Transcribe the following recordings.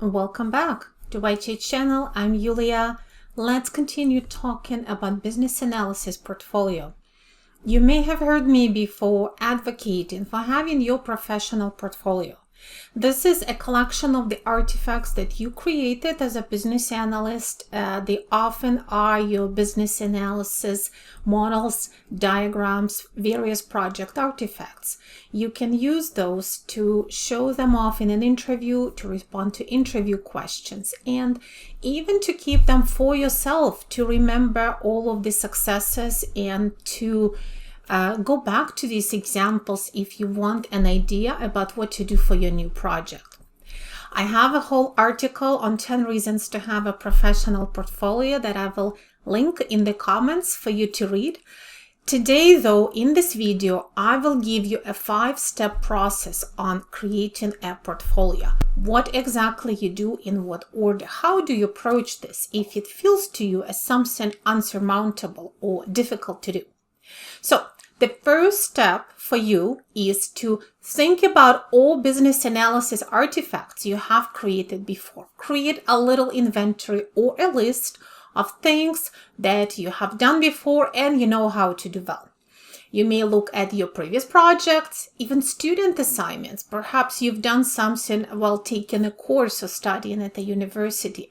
Welcome back to YT channel. I'm Yulia. Let's continue talking about business analysis portfolio. You may have heard me before advocating for having your professional portfolio. This is a collection of the artifacts that you created as a business analyst. They often are your business analysis models, diagrams, various project artifacts. You can use those to show them off in an interview, to respond to interview questions, and even to keep them for yourself, to remember all of the successes and to go back to these examples if you want an idea about what to do for your new project. I have a whole article on 10 reasons to have a professional portfolio that I will link in the comments for you to read. Today, though, in this video, I will give you a 5-step process on creating a portfolio. What exactly you do, in what order, how do you approach this if it feels to you as something unsurmountable or difficult to do. So, the first step for you is to think about all business analysis artifacts you have created before. Create a little inventory or a list of things that you have done before and you know how to do well. You may look at your previous projects, even student assignments. Perhaps you've done something while taking a course or studying at a university.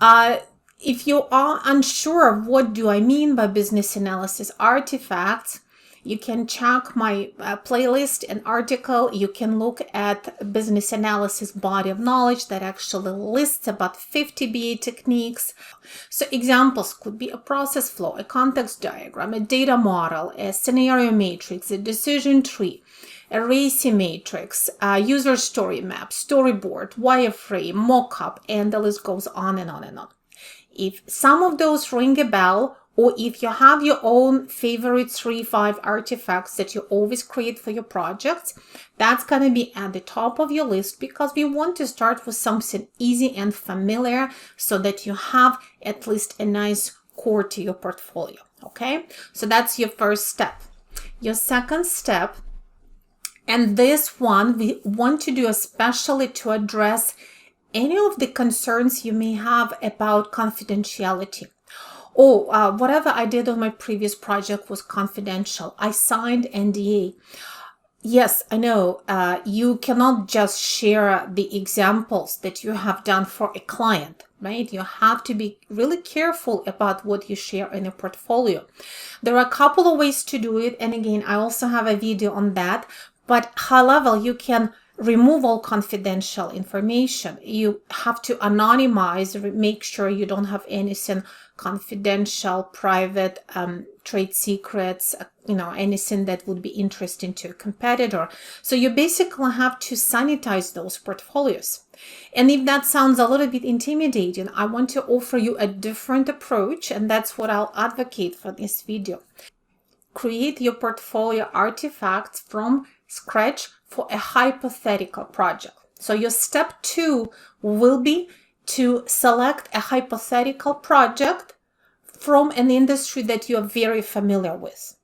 If you are unsure of what do I mean by business analysis artifacts, you can check my playlist and article. You can look at business analysis body of knowledge that actually lists about 50 BA techniques. So examples could be a process flow, a context diagram, a data model, a scenario matrix, a decision tree, a RACI matrix, a user story map, storyboard, wireframe, mockup, and the list goes on and on and on. If some of those ring a bell, or if you have your own favorite 3-5 artifacts that you always create for your projects, that's going to be at the top of your list because we want to start with something easy and familiar so that you have at least a nice core to your portfolio. Okay, so that's your first step. Your second step, and this one we want to do especially to address any of the concerns you may have about confidentiality. Whatever I did on my previous project was confidential. I signed NDA. Yes, I know you cannot just share the examples that you have done for a client, right? You have to be really careful about what you share in a portfolio. There are a couple of ways to do it. And again, I also have a video on that. But high level, you can remove all confidential information. You have to anonymize, make sure you don't have anything confidential, private, trade secrets, anything that would be interesting to a competitor. So you basically have to sanitize those portfolios. And if that sounds a little bit intimidating, I want to offer you a different approach, and that's what I'll advocate for this video. Create your portfolio artifacts from scratch for a hypothetical project. So your step 2 will be to select a hypothetical project from an industry that you are very familiar with.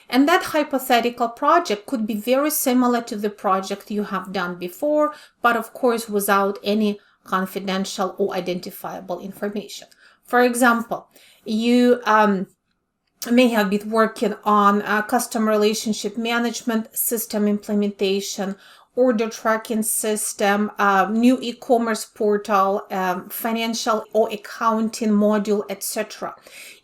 And that hypothetical project could be very similar to the project you have done before, but of course without any confidential or identifiable information. For example, you may have been working on a customer relationship management system implementation, order tracking system, new e-commerce portal, financial or accounting module, etc.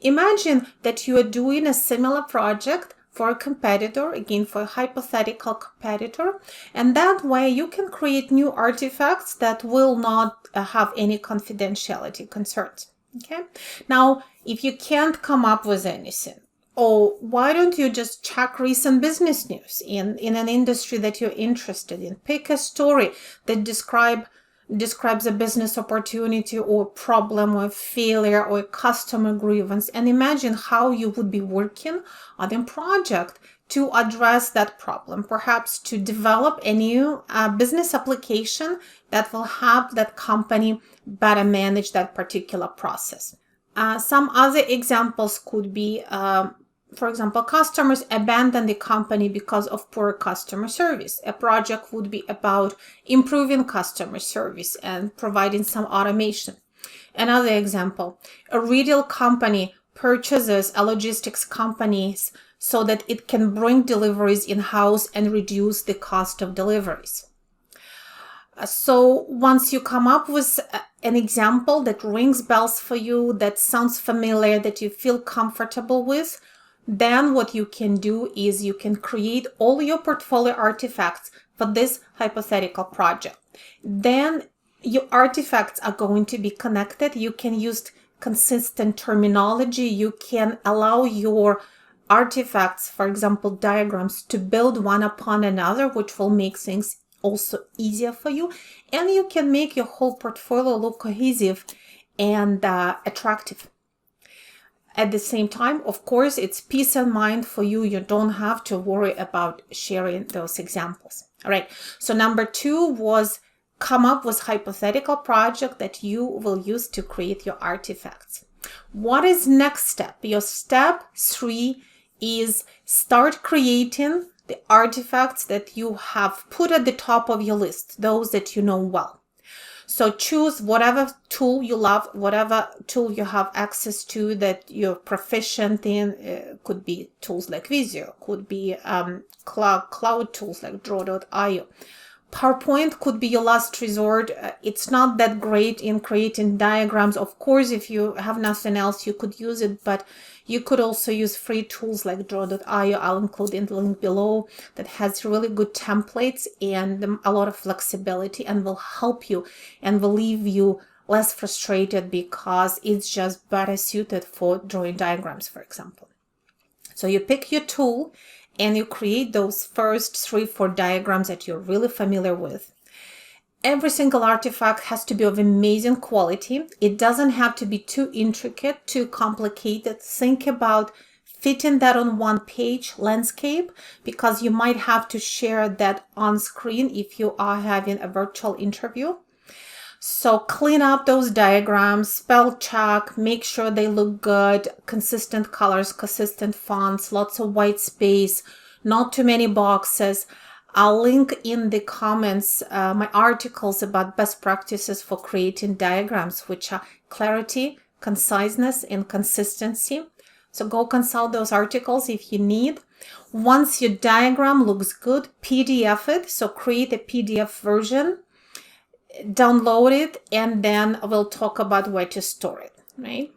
Imagine that you are doing a similar project for a competitor, again for a hypothetical competitor, and that way you can create new artifacts that will not have any confidentiality concerns. Okay, now if you can't come up with anything, why don't you just check recent business news in an industry that you're interested in? Pick a story that describes a business opportunity or problem or failure or a customer grievance, and imagine how you would be working on a project to address that problem, perhaps to develop a new business application that will help that company better manage that particular process. Some other examples could be for example, customers abandon the company because of poor customer service. A project would be about improving customer service and providing some automation. Another example, a retail company purchases a logistics company so that it can bring deliveries in-house and reduce the cost of deliveries. So once you come up with an example that rings bells for you, that sounds familiar, that you feel comfortable with, then what you can do is you can create all your portfolio artifacts for this hypothetical project. Then your artifacts are going to be connected. You can use consistent terminology. You can allow your artifacts, for example, diagrams, to build one upon another, which will make things also easier for you. And you can make your whole portfolio look cohesive and attractive. At the same time, of course, it's peace of mind for you. You don't have to worry about sharing those examples. All right. So number 2 was come up with hypothetical project that you will use to create your artifacts. What is next step? Your step 3 is start creating the artifacts that you have put at the top of your list, those that you know well. So choose whatever tool you love, whatever tool you have access to that you're proficient in. Could be tools like Visio, could be cloud tools like Draw.io. PowerPoint could be your last resort. It's not that great in creating diagrams. Of course, if you have nothing else, you could use it, but you could also use free tools like Draw.io. I'll include in the link below that has really good templates and a lot of flexibility and will help you and will leave you less frustrated because it's just better suited for drawing diagrams, for example. So you pick your tool and you create those first 3-4 diagrams that you're really familiar with. Every single artifact has to be of amazing quality. It doesn't have to be too intricate, too complicated. Think about fitting that on one page landscape, because you might have to share that on screen if you are having a virtual interview. So clean up those diagrams, spell check, make sure they look good, consistent colors, consistent fonts, lots of white space, not too many boxes. I'll link in the comments my articles about best practices for creating diagrams, which are clarity, conciseness, and consistency. So go consult those articles if you need. Once your diagram looks good, PDF it. So create a PDF version, download it, and then we'll talk about where to store it, right?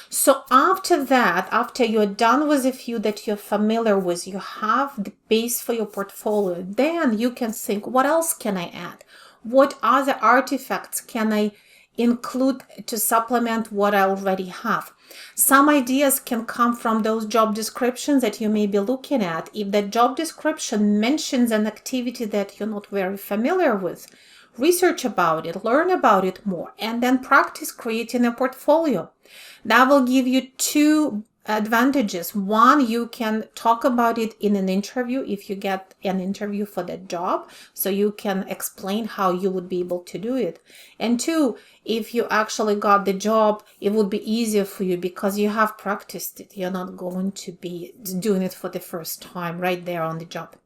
So after that, after you're done with a few that you're familiar with, you have the base for your portfolio, then you can think, what else can I add? What other artifacts can I include to supplement what I already have? Some ideas can come from those job descriptions that you may be looking at. If the job description mentions an activity that you're not very familiar with, research about it, learn about it more, and then practice creating a portfolio. That will give you 2 advantages. One, you can talk about it in an interview if you get an interview for that job, so you can explain how you would be able to do it. And 2, if you actually got the job, it would be easier for you because you have practiced it. You're not going to be doing it for the first time right there on the job.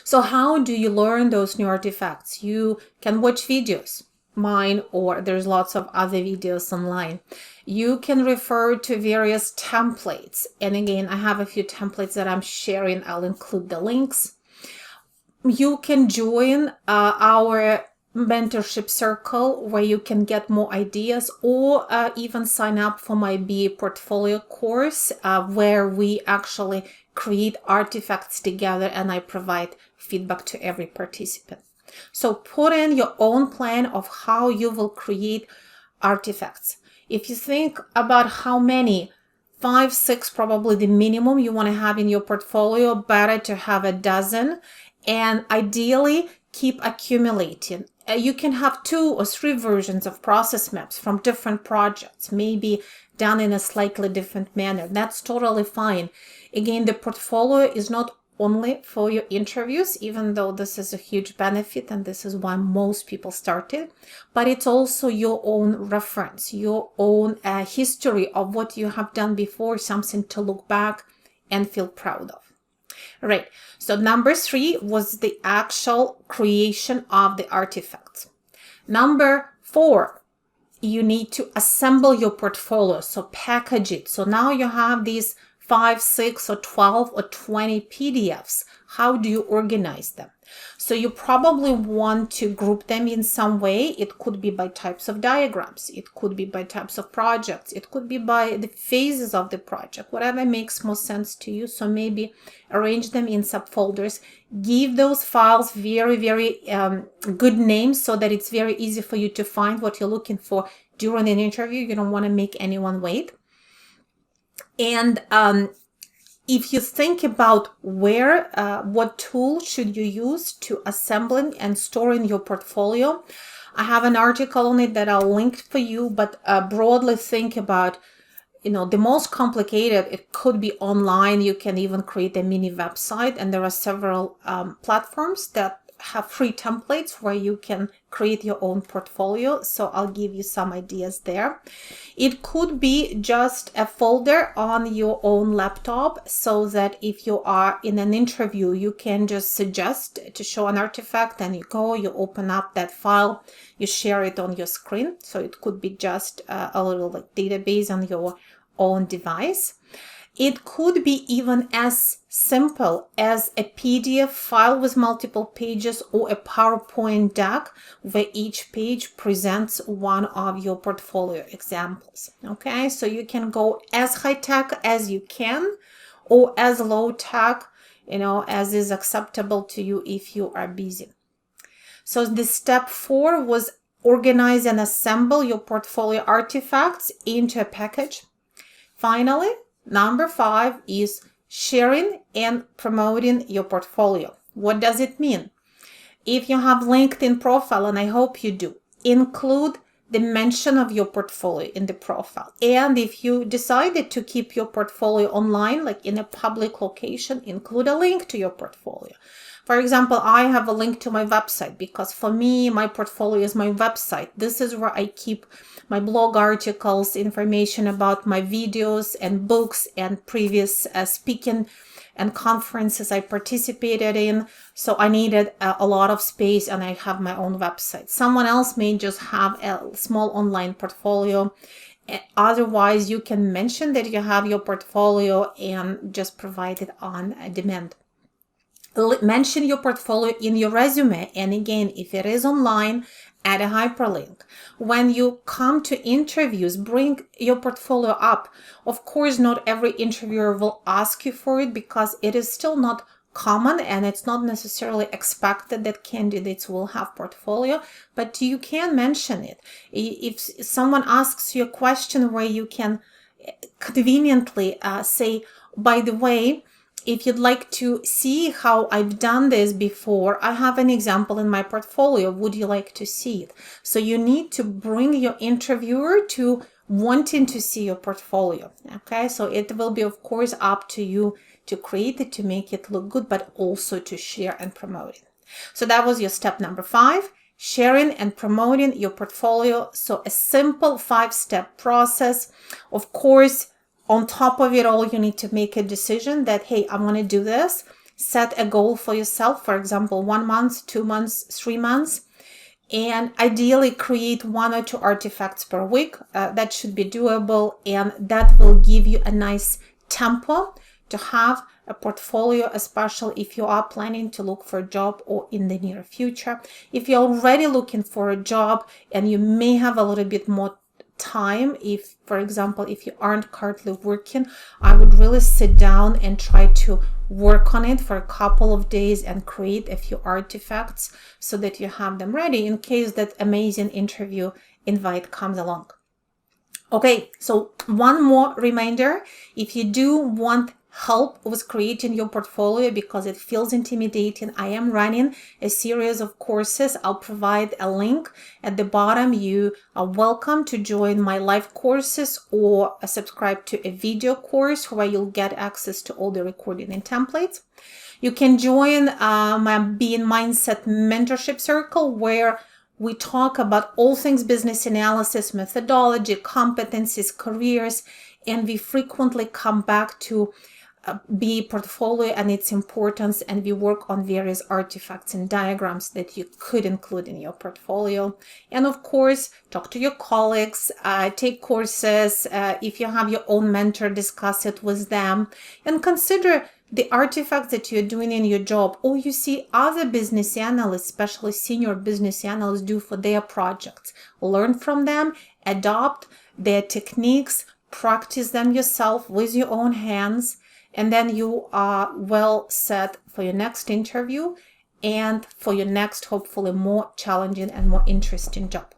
So how do you learn those new artifacts? You can watch videos, mine, or there's lots of other videos online. You can refer to various templates. And again, I have a few templates that I'm sharing. I'll include the links. You can join our mentorship circle where you can get more ideas, or even sign up for my BA portfolio course where we actually create artifacts together and I provide feedback to every participant. So put in your own plan of how you will create artifacts. If you think about how many, 5, 6 probably the minimum you want to have in your portfolio, better to have a dozen, and ideally keep accumulating. You can have 2 or 3 versions of process maps from different projects, maybe done in a slightly different manner. That's totally fine. Again, the portfolio is not only for your interviews, even though this is a huge benefit and this is why most people started, but it's also your own reference, your own history of what you have done before, something to look back and feel proud of. All right, so number 3 was the actual creation of the artifacts. Number 4, you need to assemble your portfolio, so package it. So now you have these 5, 6, or 12, or 20 PDFs. How do you organize them? So you probably want to group them in some way. It could be by types of diagrams. It could be by types of projects. It could be by the phases of the project, whatever makes most sense to you. So maybe arrange them in subfolders. Give those files very, very good names so that it's very easy for you to find what you're looking for during an interview. You don't want to make anyone wait. And if you think about what tool should you use to assembling and storing your portfolio, I have an article on it that I'll link for you, but broadly think about, the most complicated, it could be online. You can even create a mini website, and there are several platforms that have free templates where you can create your own portfolio. So I'll give you some ideas there. It could be just a folder on your own laptop, so that if you are in an interview, you can just suggest to show an artifact, and you open up that file, you share it on your screen. So it could be just a little database on your own device. It could be even as simple as a PDF file with multiple pages, or a PowerPoint deck where each page presents one of your portfolio examples. Okay, so you can go as high tech as you can, or as low tech, as is acceptable to you if you are busy. So the step 4 was organize and assemble your portfolio artifacts into a package. Finally, number 5 is sharing and promoting your portfolio. What does it mean? If you have LinkedIn profile, and I hope you do, include the mention of your portfolio in the profile. And if you decided to keep your portfolio online, like in a public location, include a link to your portfolio. For example, I have a link to my website, because for me, my portfolio is my website. This is where I keep my blog articles, information about my videos and books and previous speaking and conferences I participated in. So I needed a lot of space, and I have my own website. Someone else may just have a small online portfolio. Otherwise, you can mention that you have your portfolio and just provide it on demand. Mention your portfolio in your resume, and again, if it is online, add a hyperlink. When you come to interviews, bring your portfolio up. Of course, not every interviewer will ask you for it, because it is still not common, and it's not necessarily expected that candidates will have portfolio, but you can mention it. If someone asks you a question where you can conveniently say, by the way, if you'd like to see how I've done this before, I have an example in my portfolio. Would you like to see it? So you need to bring your interviewer to wanting to see your portfolio. Okay, so it will be, of course, up to you to create it, to make it look good, but also to share and promote it. So that was your step number 5, sharing and promoting your portfolio. So a simple 5-step process. Of course, on top of it all, you need to make a decision that, hey, I'm going to do this. Set a goal for yourself, for example, 1 month, 2 months, 3 months, and ideally create 1 or 2 artifacts per week. That should be doable, and that will give you a nice tempo to have a portfolio, especially if you are planning to look for a job or in the near future. If you're already looking for a job and you may have a little bit more time, if, for example, if you aren't currently working, I would really sit down and try to work on it for a couple of days and create a few artifacts so that you have them ready in case that amazing interview invite comes along. Okay, so one more reminder, if you do want help with creating your portfolio because it feels intimidating, I am running a series of courses. I'll provide a link at the bottom. You are welcome to join my live courses or subscribe to a video course where you'll get access to all the recording and templates. You can join my Being Mindset mentorship circle, where we talk about all things business analysis, methodology, competencies, careers, and we frequently come back to BA portfolio and its importance, and we work on various artifacts and diagrams that you could include in your portfolio. And of course, talk to your colleagues, take courses. If you have your own mentor, discuss it with them, and consider the artifacts that you're doing in your job, or you see other business analysts, especially senior business analysts, do for their projects. Learn from them, adopt their techniques, practice them yourself with your own hands, and then you are well set for your next interview and for your next, hopefully, more challenging and more interesting job.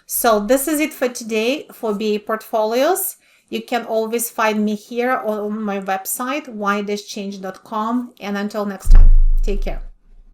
So this is it for today for BA portfolios. You can always find me here on my website, why-change.com. And until next time, take care.